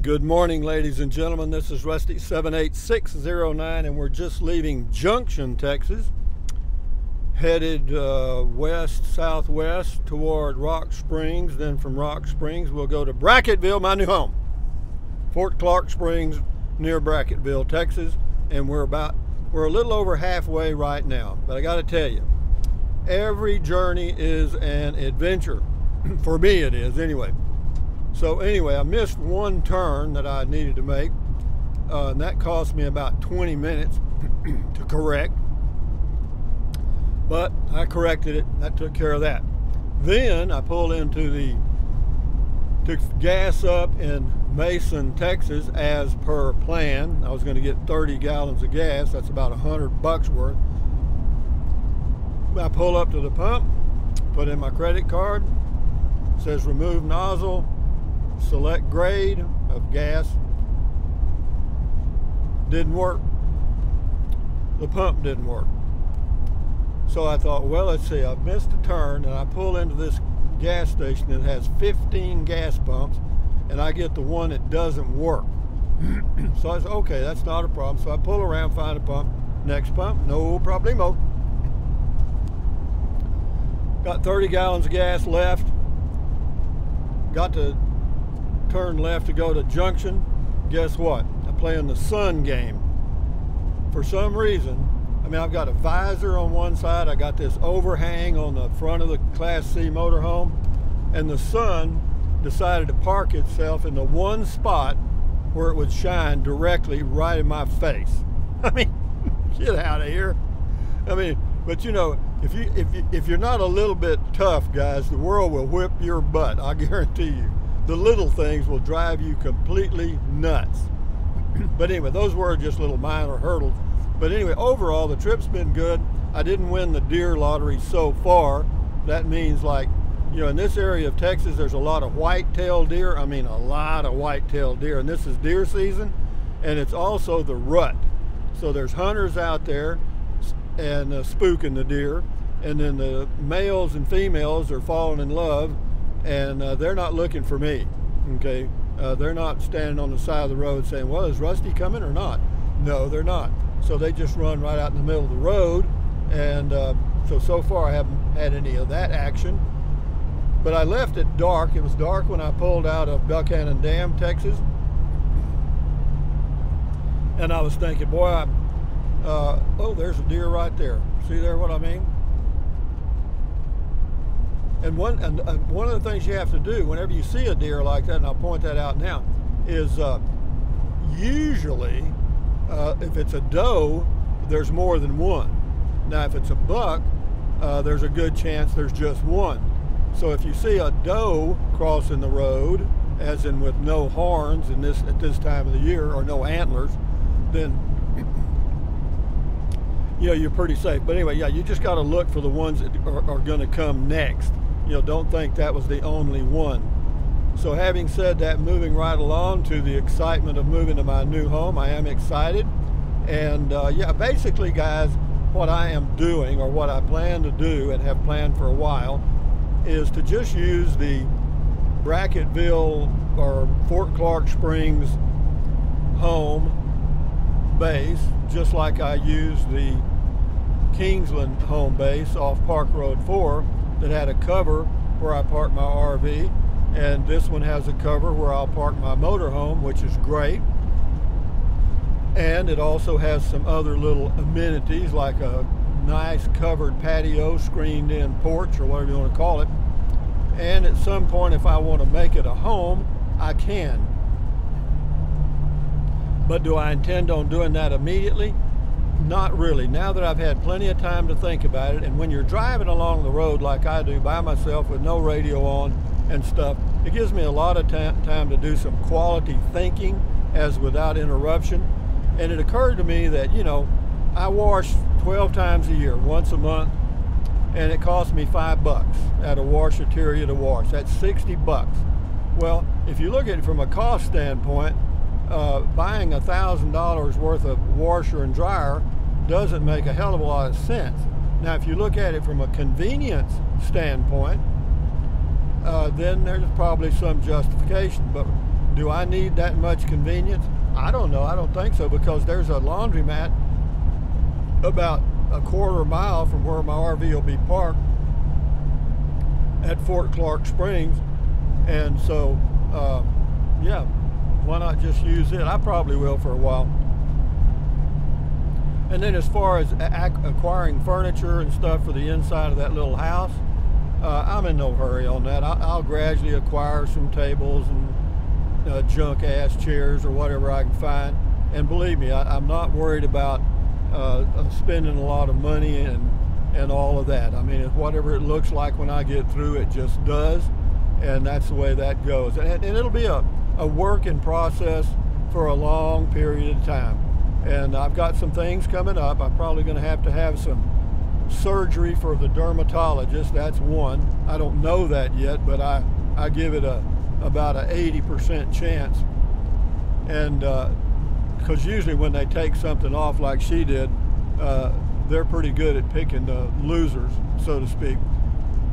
Good morning, ladies and gentlemen. This is Rusty 78609, and we're just leaving Junction, Texas, headed west-southwest toward Rock Springs. Then from Rock Springs, we'll go to Brackettville, my new home, Fort Clark Springs, near Brackettville, Texas. And we're a little over halfway right now. But I got to tell you, every journey is an adventure. For me, it is anyway. So anyway, I missed one turn that I needed to make, and that cost me about 20 minutes to correct. But I corrected it. That took care of that. Then I pulled took gas up in Mason, Texas, as per plan. I was going to get 30 gallons of gas. That's about $100 worth. I pull up to the pump, put in my credit card. It says remove nozzle, select grade of gas. Didn't work. The pump didn't work. So I thought, well, let's see, I've missed a turn, and I pull into this gas station that has 15 gas pumps, and I get the one that doesn't work. So I said, okay, that's not a problem. So I pull around, find a pump. Next pump, no problemo. Got 30 gallons of gas left. Got to turn left to go to Junction. Guess what? I play in the sun game. For some reason, I've got a visor on one side, I got this overhang on the front of the Class C motorhome, and the sun decided to park itself in the one spot where it would shine directly right in my face. Get out of here. But you know, if you're not a little bit tough, guys, the world will whip your butt. I guarantee you. The little things will drive you completely nuts. But anyway, those were just little minor hurdles. But anyway, overall, the trip's been good. I didn't win the deer lottery so far. That means, like, you know, in this area of Texas, there's a lot of white-tailed deer. A lot of white-tailed deer. And this is deer season, and it's also the rut. So there's hunters out there and spooking the deer. And then the males and females are falling in love, and they're not looking for me, okay? They're not standing on the side of the road saying, well, is Rusty coming or not? No, they're not. So they just run right out in the middle of the road, and so far I haven't had any of that action. But I left it dark. It was dark when I pulled out of Buchanan Dam, Texas, and I was thinking, boy, oh, there's a deer right there. See there what I mean? And one of the things you have to do whenever you see a deer like that, and I'll point that out now, is usually if it's a doe, there's more than one. Now, if it's a buck, there's a good chance there's just one. So if you see a doe crossing the road, as in with no horns at this time of the year, or no antlers, then you know, you're pretty safe. But anyway, yeah, you just got to look for the ones that are going to come next. You know, don't think that was the only one. So having said that, moving right along to the excitement of moving to my new home, I am excited. And yeah, basically, guys, what I am doing, or what I plan to do and have planned for a while, is to just use the Brackettville or Fort Clark Springs home base, just like I used the Kingsland home base off Park Road 4 that had a cover where I parked my RV, and this one has a cover where I'll park my motorhome, which is great. And it also has some other little amenities like a nice covered patio, screened in porch, or whatever you want to call it. And at some point, if I want to make it a home, I can. But do I intend on doing that immediately? Not really. Now that I've had plenty of time to think about it, and when you're driving along the road like I do by myself with no radio on and stuff, it gives me a lot of time to do some quality thinking as without interruption. And it occurred to me that, you know, I wash 12 times a year, once a month, and it costs me $5 at a washateria to wash. That's $60. Well, if you look at it from a cost standpoint, buying $1,000 worth of washer and dryer doesn't make a hell of a lot of sense. Now, if you look at it from a convenience standpoint, then there's probably some justification. But Do I need that much convenience? I don't know. I don't think so, because there's a laundromat about a quarter mile from where my RV will be parked at Fort Clark Springs. And so, yeah, why not just use it? I probably will for a while. And then as far as acquiring furniture and stuff for the inside of that little house, I'm in no hurry on that. I'll gradually acquire some tables and junk ass chairs or whatever I can find. And believe me, I'm not worried about spending a lot of money and all of that. I mean, whatever it looks like when I get through, it just does. And that's the way that goes. And it'll be a work in process for a long period of time. And I've got some things coming up. I'm probably going to have some surgery for the dermatologist. That's one. I don't know that yet, but I give it about an 80% chance. And because usually when they take something off like she did, they're pretty good at picking the losers, so to speak.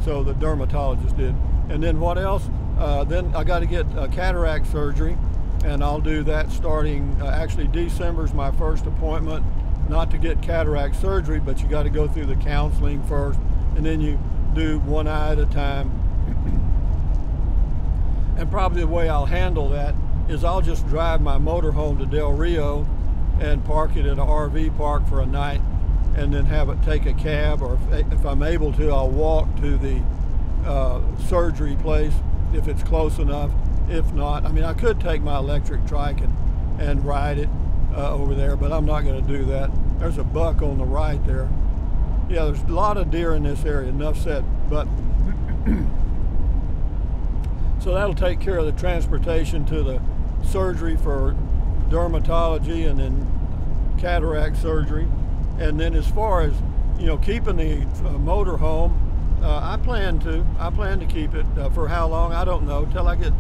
So the dermatologist did. And then what else? Then I got to get cataract surgery, and I'll do that starting, actually December's my first appointment, not to get cataract surgery, but you got to go through the counseling first, and then you do one eye at a time. And probably the way I'll handle that is I'll just drive my motorhome to Del Rio and park it at an RV park for a night, and then have it take a cab, or if I'm able to, I'll walk to the surgery place if it's close enough. If not, I mean, I could take my electric trike and ride it over there, but I'm not going to do that. There's a buck on the right there. Yeah, there's a lot of deer in this area, enough said. But so that'll take care of the transportation to the surgery for dermatology and then cataract surgery. And then as far as, you know, keeping the motor home, I plan to keep it for how long, I don't know, till I get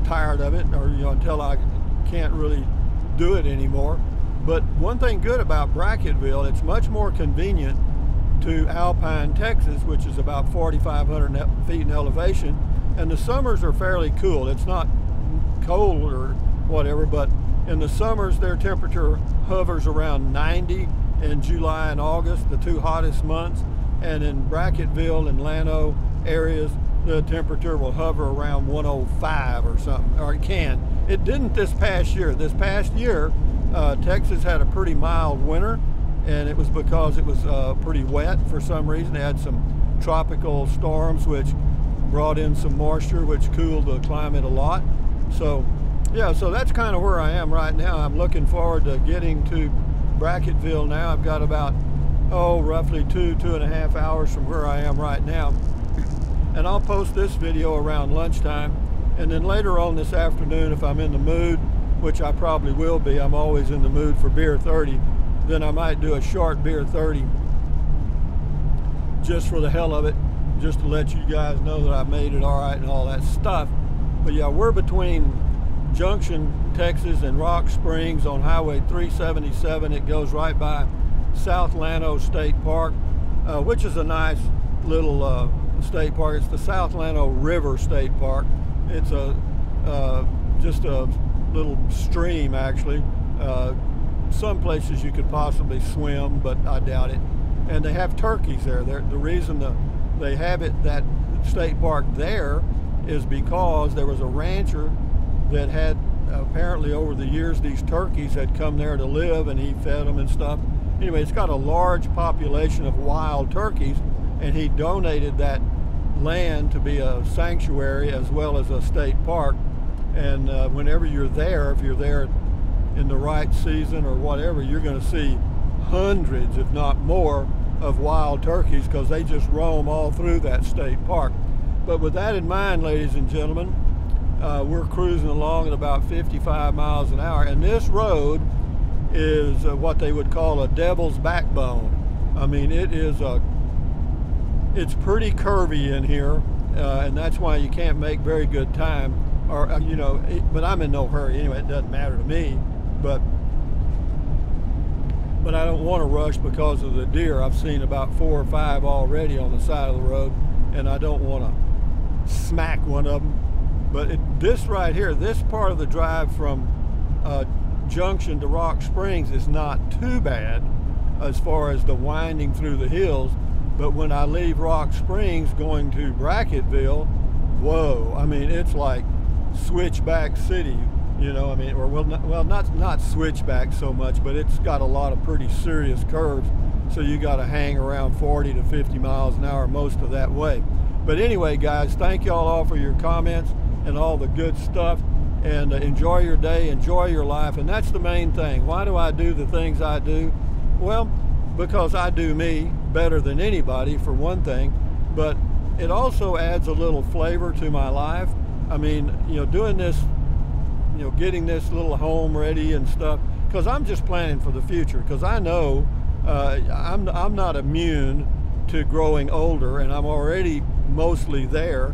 tired of it, or, you know, until I can't really do it anymore. But one thing good about Brackettville, it's much more convenient to Alpine, Texas, which is about 4,500 feet in elevation, and the summers are fairly cool. It's not cold or whatever, but in the summers their temperature hovers around 90 in July and August, the two hottest months. And in Brackettville and Llano areas, the temperature will hover around 105 or something, or it can. It didn't this past year. This past year, Texas had a pretty mild winter, and it was because it was pretty wet for some reason. They had some tropical storms which brought in some moisture, which cooled the climate a lot. So yeah, so that's kind of where I am right now. I'm looking forward to getting to Brackettville now. I've got about, roughly 2.5 hours from where I am right now. And I'll post this video around lunchtime. And then later on this afternoon, if I'm in the mood, which I probably will be, I'm always in the mood for beer 30, then I might do a short beer 30 just for the hell of it, just to let you guys know that I made it all right and all that stuff. But yeah, we're between Junction, Texas and Rock Springs on Highway 377. It goes right by South Llano State Park, which is a nice little state park. It's the South Llano River State Park. It's just a little stream, actually. Some places you could possibly swim, but I doubt it. And they have turkeys there. The reason they have that state park there is because there was a rancher that had apparently over the years these turkeys had come there to live, and he fed them and stuff. Anyway, it's got a large population of wild turkeys, and he donated that land to be a sanctuary as well as a state park. And whenever you're there, if you're there in the right season or whatever, you're going to see hundreds, if not more, of wild turkeys, because they just roam all through that state park. But with that in mind, ladies and gentlemen, we're cruising along at about 55 miles an hour, and this road is what they would call a devil's backbone. I mean, it's pretty curvy in here, and that's why you can't make very good time, or but I'm in no hurry anyway. It doesn't matter to me, but I don't want to rush because of the deer. I've seen about 4 or 5 already on the side of the road, and I don't want to smack one of them But this right here, this part of the drive from Junction to Rock Springs is not too bad as far as the winding through the hills. But when I leave Rock Springs going to Brackettville, whoa, I mean, it's like switchback city, you know. I mean, or not switchback so much, but it's got a lot of pretty serious curves, so you got to hang around 40 to 50 miles an hour most of that way. But anyway, guys, thank y'all all for your comments and all the good stuff, and enjoy your day, enjoy your life, and that's the main thing. Why do I do the things I do? Well, because I do me better than anybody, for one thing, but it also adds a little flavor to my life. I mean, you know, doing this, you know, getting this little home ready and stuff, because I'm just planning for the future, because I know I'm not immune to growing older, and I'm already mostly there,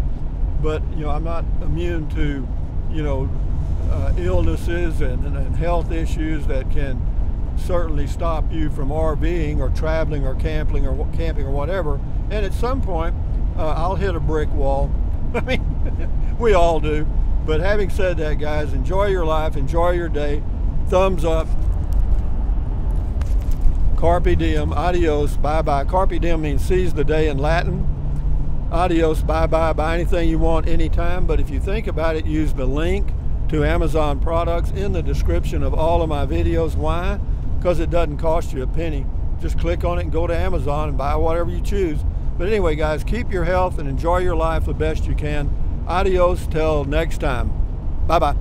but you know, I'm not immune to, you know, illnesses and health issues that can certainly stop you from RVing or traveling or camping or whatever. And at some point I'll hit a brick wall. I mean, we all do. But having said that, guys, enjoy your life, enjoy your day. Thumbs up. Carpe diem, adios, bye-bye. Carpe diem means seize the day in Latin. Adios, bye-bye, buy anything you want anytime. But if you think about it, use the link to Amazon products in the description of all of my videos. Why? Because it doesn't cost you a penny. Just click on it and go to Amazon and buy whatever you choose. But anyway, guys, keep your health and enjoy your life the best you can. Adios till next time. Bye-bye.